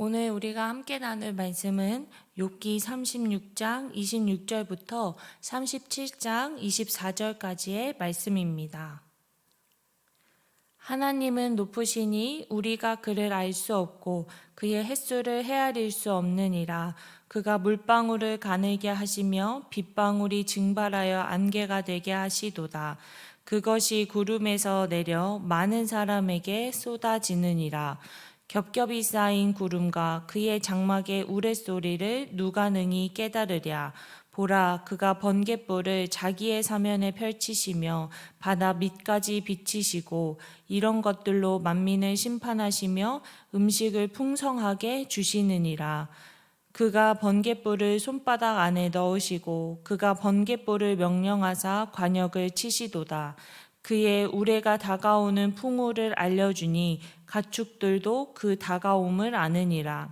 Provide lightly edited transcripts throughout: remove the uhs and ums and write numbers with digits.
오늘 우리가 함께 나눌 말씀은 욥기 36장 26절부터 37장 24절까지의 말씀입니다. 하나님은 높으시니 우리가 그를 알 수 없고 그의 햇수를 헤아릴 수 없느니라. 그가 물방울을 가늘게 하시며 빗방울이 증발하여 안개가 되게 하시도다. 그것이 구름에서 내려 많은 사람에게 쏟아지느니라. 겹겹이 쌓인 구름과 그의 장막의 우레소리를 누가 능히 깨달으랴. 보라, 그가 번갯불을 자기의 사면에 펼치시며 바다 밑까지 비치시고 이런 것들로 만민을 심판하시며 음식을 풍성하게 주시느니라. 그가 번갯불을 손바닥 안에 넣으시고 그가 번갯불을 명령하사 관역을 치시도다. 그의 우레가 다가오는 풍우를 알려주니 가축들도 그 다가옴을 아느니라.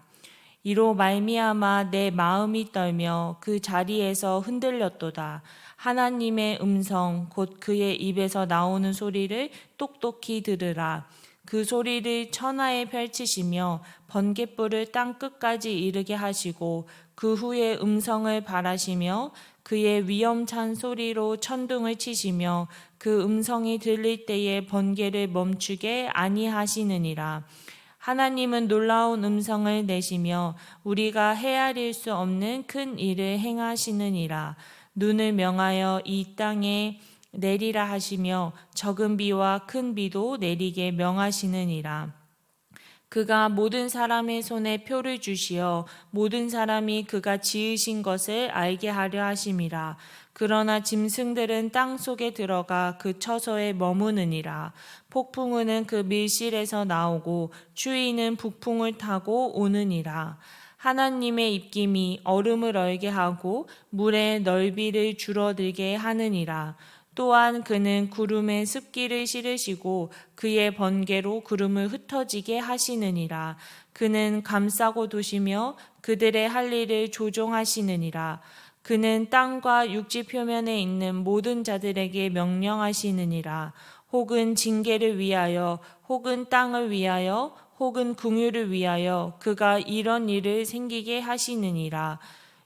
이로 말미암아 내 마음이 떨며 그 자리에서 흔들렸도다. 하나님의 음성 곧 그의 입에서 나오는 소리를 똑똑히 들으라. 그 소리를 천하에 펼치시며 번갯불을 땅 끝까지 이르게 하시고 그 후에 음성을 발하시며 그의 위엄찬 소리로 천둥을 치시며 그 음성이 들릴 때에 번개를 멈추게 아니하시느니라. 하나님은 놀라운 음성을 내시며 우리가 헤아릴 수 없는 큰 일을 행하시느니라. 눈을 명하여 이 땅에 내리라 하시며 적은 비와 큰 비도 내리게 명하시느니라. 그가 모든 사람의 손에 표를 주시어 모든 사람이 그가 지으신 것을 알게 하려 하심이라. 그러나 짐승들은 땅 속에 들어가 그 처소에 머무느니라. 폭풍우는 그 밀실에서 나오고 추위는 북풍을 타고 오느니라. 하나님의 입김이 얼음을 얼게 하고 물의 넓이를 줄어들게 하느니라. 또한 그는 구름에 습기를 실으시고 그의 번개로 구름을 흩어지게 하시느니라. 그는 감싸고 두시며 그들의 할 일을 조종하시느니라. 그는 땅과 육지 표면에 있는 모든 자들에게 명령하시느니라. 혹은 징계를 위하여 혹은 땅을 위하여 혹은 궁유를 위하여 그가 이런 일을 생기게 하시느니라.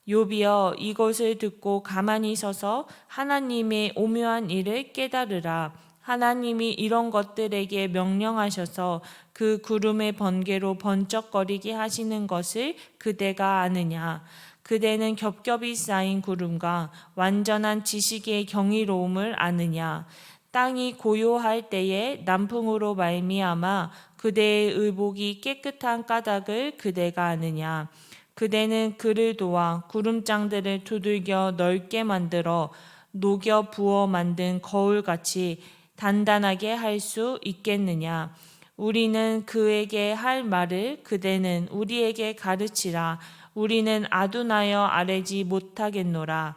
욥이여, 이것을 듣고 가만히 서서 하나님의 오묘한 일을 깨달으라. 하나님이 이런 것들에게 명령하셔서 그 구름의 번개로 번쩍거리게 하시는 것을 그대가 아느냐. 그대는 겹겹이 쌓인 구름과 완전한 지식의 경이로움을 아느냐. 땅이 고요할 때에 남풍으로 말미암아 그대의 의복이 깨끗한 까닭을 그대가 아느냐. 그대는 그를 도와 구름장들을 두들겨 넓게 만들어 녹여 부어 만든 거울같이 단단하게 할 수 있겠느냐. 우리는 그에게 할 말을 그대는 우리에게 가르치라. 우리는 아둔하여 아뢰지 못하겠노라.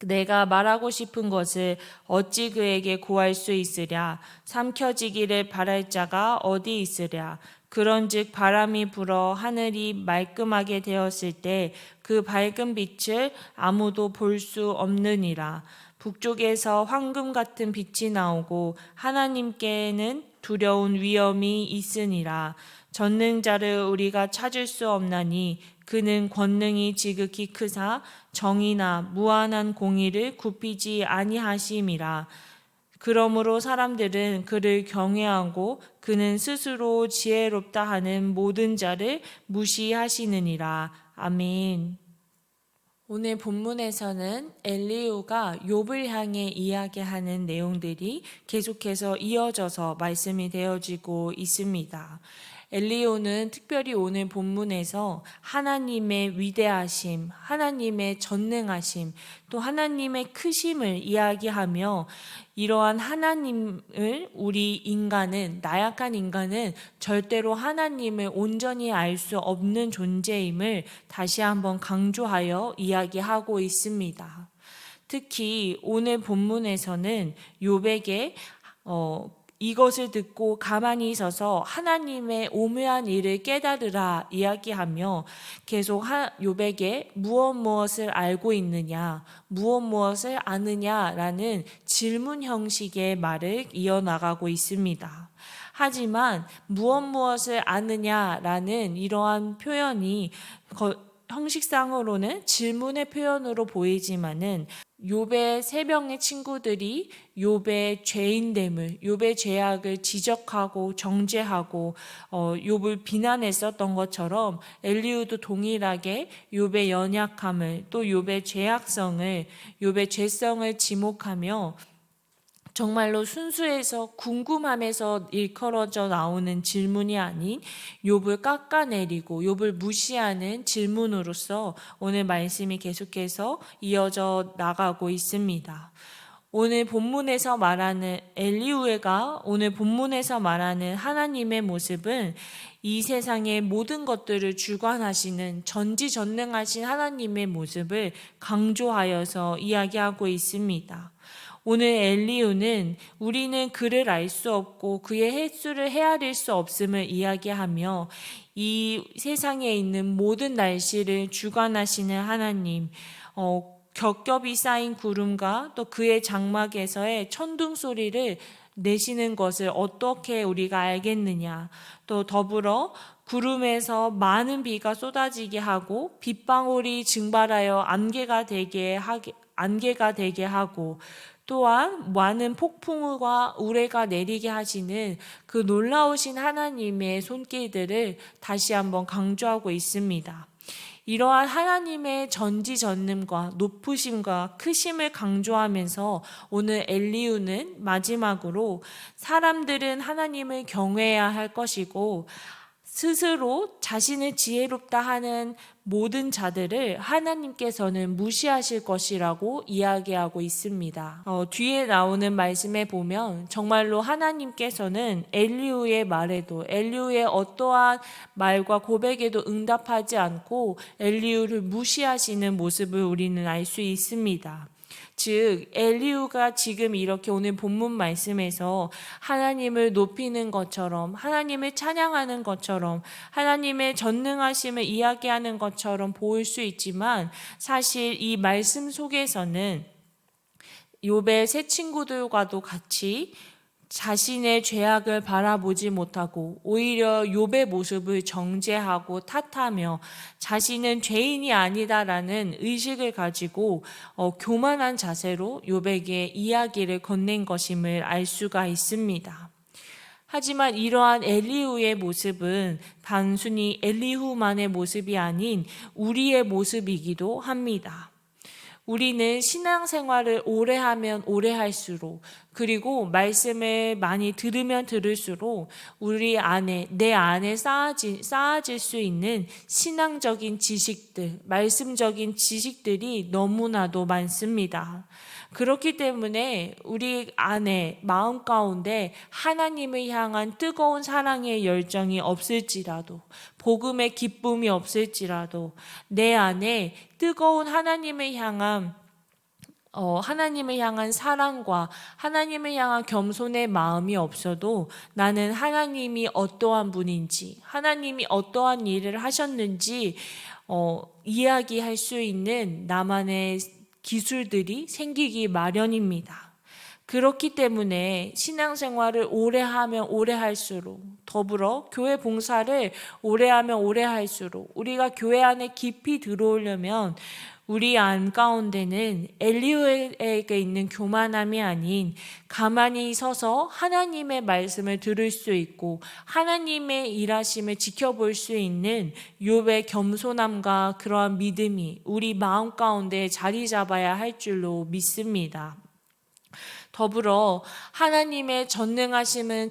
내가 말하고 싶은 것을 어찌 그에게 구할 수 있으랴. 삼켜지기를 바랄 자가 어디 있으랴. 그런즉 바람이 불어 하늘이 말끔하게 되었을 때 그 밝은 빛을 아무도 볼 수 없느니라. 북쪽에서 황금 같은 빛이 나오고 하나님께는 두려운 위엄이 있으니라. 전능자를 우리가 찾을 수 없나니 그는 권능이 지극히 크사 정의나 무한한 공의를 굽히지 아니하심이라. 그러므로 사람들은 그를 경외하고 그는 스스로 지혜롭다 하는 모든 자를 무시하시느니라. 아멘. 오늘 본문에서는 엘리후가 욥을 향해 이야기하는 내용들이 계속해서 이어져서 말씀이 되어지고 있습니다. 엘리후는 특별히 오늘 본문에서 하나님의 위대하심, 하나님의 전능하심, 또 하나님의 크심을 이야기하며 이러한 하나님을 우리 인간은, 나약한 인간은 절대로 하나님을 온전히 알 수 없는 존재임을 다시 한번 강조하여 이야기하고 있습니다. 특히 오늘 본문에서는 욥에게 이것을 듣고 가만히 있어서 하나님의 오묘한 일을 깨달으라 이야기하며 계속 욥에게 무엇을 알고 있느냐, 무엇을 아느냐라는 질문 형식의 말을 이어나가고 있습니다. 하지만 무엇을 아느냐라는 이러한 표현이 형식상으로는 질문의 표현으로 보이지만은 욥의 세 명의 친구들이 욥의 죄인됨을, 욥의 죄악을 지적하고 정죄하고 욥을 비난했었던 것처럼 엘리후도 동일하게 욥의 연약함을, 또 욥의 죄악성을, 욥의 죄성을 지목하며 정말로 순수해서 궁금함에서 일컬어져 나오는 질문이 아닌 욥을 깎아내리고 욥을 무시하는 질문으로서 오늘 말씀이 계속해서 이어져 나가고 있습니다. 오늘 본문에서 말하는 엘리후가 오늘 본문에서 말하는 하나님의 모습은 이 세상의 모든 것들을 주관하시는 전지전능하신 하나님의 모습을 강조하여서 이야기하고 있습니다. 오늘 엘리후는 우리는 그를 알 수 없고 그의 횟수를 헤아릴 수 없음을 이야기하며 이 세상에 있는 모든 날씨를 주관하시는 하나님, 겹겹이 쌓인 구름과 또 그의 장막에서의 천둥 소리를 내시는 것을 어떻게 우리가 알겠느냐. 또 더불어 구름에서 많은 비가 쏟아지게 하고 빗방울이 증발하여 안개가 되게 하고 또한 많은 폭풍과 우레가 내리게 하시는 그 놀라우신 하나님의 손길들을 다시 한번 강조하고 있습니다. 이러한 하나님의 전지전능과 높으심과 크심을 강조하면서 오늘 엘리후는 마지막으로 사람들은 하나님을 경외해야 할 것이고 스스로 자신을 지혜롭다 하는 모든 자들을 하나님께서는 무시하실 것이라고 이야기하고 있습니다. 뒤에 나오는 말씀에 보면 정말로 하나님께서는 엘리후의 말에도, 엘리후의 어떠한 말과 고백에도 응답하지 않고 엘리후를 무시하시는 모습을 우리는 알 수 있습니다. 즉 엘리후가 지금 이렇게 오늘 본문 말씀에서 하나님을 높이는 것처럼, 하나님을 찬양하는 것처럼, 하나님의 전능하심을 이야기하는 것처럼 보일 수 있지만 사실 이 말씀 속에서는 욥의 세 친구들과도 같이 자신의 죄악을 바라보지 못하고 오히려 욥의 모습을 정죄하고 탓하며 자신은 죄인이 아니다라는 의식을 가지고 교만한 자세로 욥에게 이야기를 건넨 것임을 알 수가 있습니다. 하지만 이러한 엘리후의 모습은 단순히 엘리후만의 모습이 아닌 우리의 모습이기도 합니다. 우리는 신앙생활을 오래 하면 오래 할수록, 그리고 말씀을 많이 들으면 들을수록 내 안에 쌓아질 수 있는 신앙적인 지식들, 말씀적인 지식들이 너무나도 많습니다. 그렇기 때문에 우리 안에, 마음 가운데 하나님을 향한 뜨거운 사랑의 열정이 없을지라도, 복음의 기쁨이 없을지라도 내 안에 뜨거운 하나님을 향한 사랑과 하나님을 향한 겸손의 마음이 없어도 나는 하나님이 어떠한 분인지, 하나님이 어떠한 일을 하셨는지 이야기할 수 있는 나만의 기술들이 생기기 마련입니다. 그렇기 때문에 신앙생활을 오래 하면 오래 할수록, 더불어 교회 봉사를 오래 하면 오래 할수록, 우리가 교회 안에 깊이 들어오려면 우리 안 가운데는 엘리후에게 있는 교만함이 아닌 가만히 서서 하나님의 말씀을 들을 수 있고 하나님의 일하심을 지켜볼 수 있는 욥의 겸손함과 그러한 믿음이 우리 마음 가운데 자리 잡아야 할 줄로 믿습니다. 더불어 하나님의 전능하심을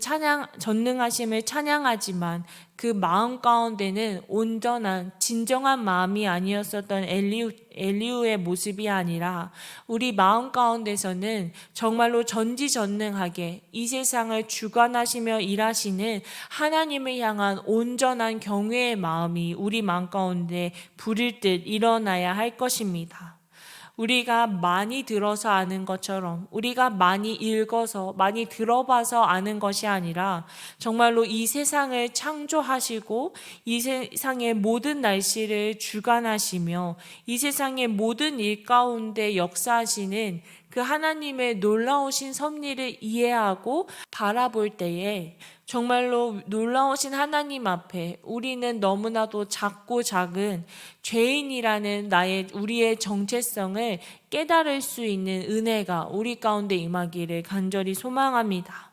찬양하지만 그 마음 가운데는 온전한 진정한 마음이 아니었었던 엘리후의 모습이 아니라 우리 마음 가운데서는 정말로 전지전능하게 이 세상을 주관하시며 일하시는 하나님을 향한 온전한 경외의 마음이 우리 마음 가운데 불일 듯 일어나야 할 것입니다. 우리가 많이 들어서 아는 것처럼, 우리가 많이 읽어서 많이 들어봐서 아는 것이 아니라 정말로 이 세상을 창조하시고 이 세상의 모든 날씨를 주관하시며 이 세상의 모든 일 가운데 역사하시는 그 하나님의 놀라우신 섭리를 이해하고 바라볼 때에 정말로 놀라우신 하나님 앞에 우리는 너무나도 작고 작은 죄인이라는 우리의 정체성을 깨달을 수 있는 은혜가 우리 가운데 임하기를 간절히 소망합니다.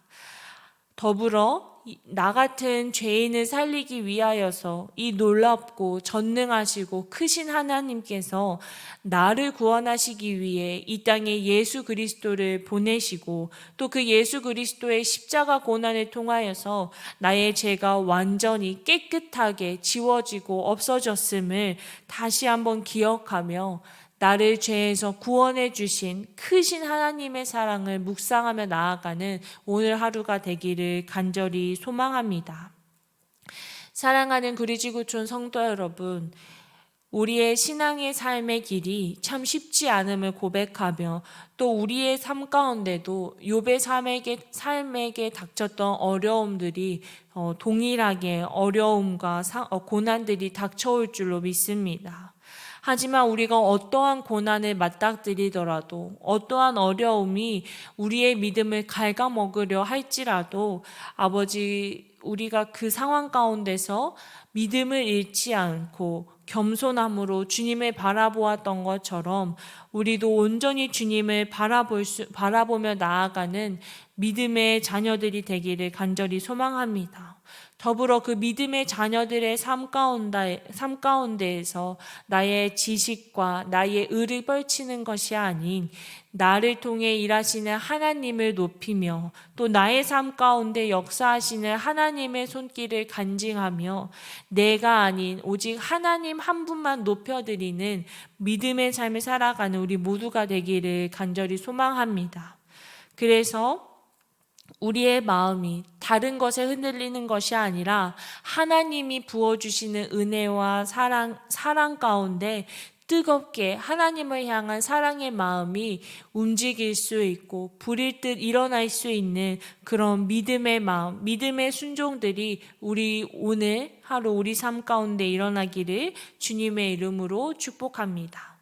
더불어 나 같은 죄인을 살리기 위하여서 이 놀랍고 전능하시고 크신 하나님께서 나를 구원하시기 위해 이 땅에 예수 그리스도를 보내시고 또 그 예수 그리스도의 십자가 고난을 통하여서 나의 죄가 완전히 깨끗하게 지워지고 없어졌음을 다시 한번 기억하며 나를 죄에서 구원해 주신 크신 하나님의 사랑을 묵상하며 나아가는 오늘 하루가 되기를 간절히 소망합니다. 사랑하는 구리지구촌 성도 여러분, 우리의 신앙의 삶의 길이 참 쉽지 않음을 고백하며 또 우리의 삶 가운데도 욥의 삶에게 닥쳤던 어려움들이 동일하게 어려움과 고난들이 닥쳐올 줄로 믿습니다. 하지만 우리가 어떠한 고난을 맞닥뜨리더라도 어떠한 어려움이 우리의 믿음을 갉아먹으려 할지라도 아버지, 우리가 그 상황 가운데서 믿음을 잃지 않고 겸손함으로 주님을 바라보았던 것처럼 우리도 온전히 주님을 바라보며 나아가는 믿음의 자녀들이 되기를 간절히 소망합니다. 더불어 그 믿음의 자녀들의 삶 가운데에서 나의 지식과 나의 의를 펼치는 것이 아닌 나를 통해 일하시는 하나님을 높이며 또 나의 삶 가운데 역사하시는 하나님의 손길을 간증하며 내가 아닌 오직 하나님 한 분만 높여드리는 믿음의 삶을 살아가는 우리 모두가 되기를 간절히 소망합니다. 그래서 우리의 마음이 다른 것에 흔들리는 것이 아니라 하나님이 부어주시는 은혜와 사랑 가운데 뜨겁게 하나님을 향한 사랑의 마음이 움직일 수 있고 불일 듯 일어날 수 있는 그런 믿음의 마음, 믿음의 순종들이 우리 오늘 하루 우리 삶 가운데 일어나기를 주님의 이름으로 축복합니다.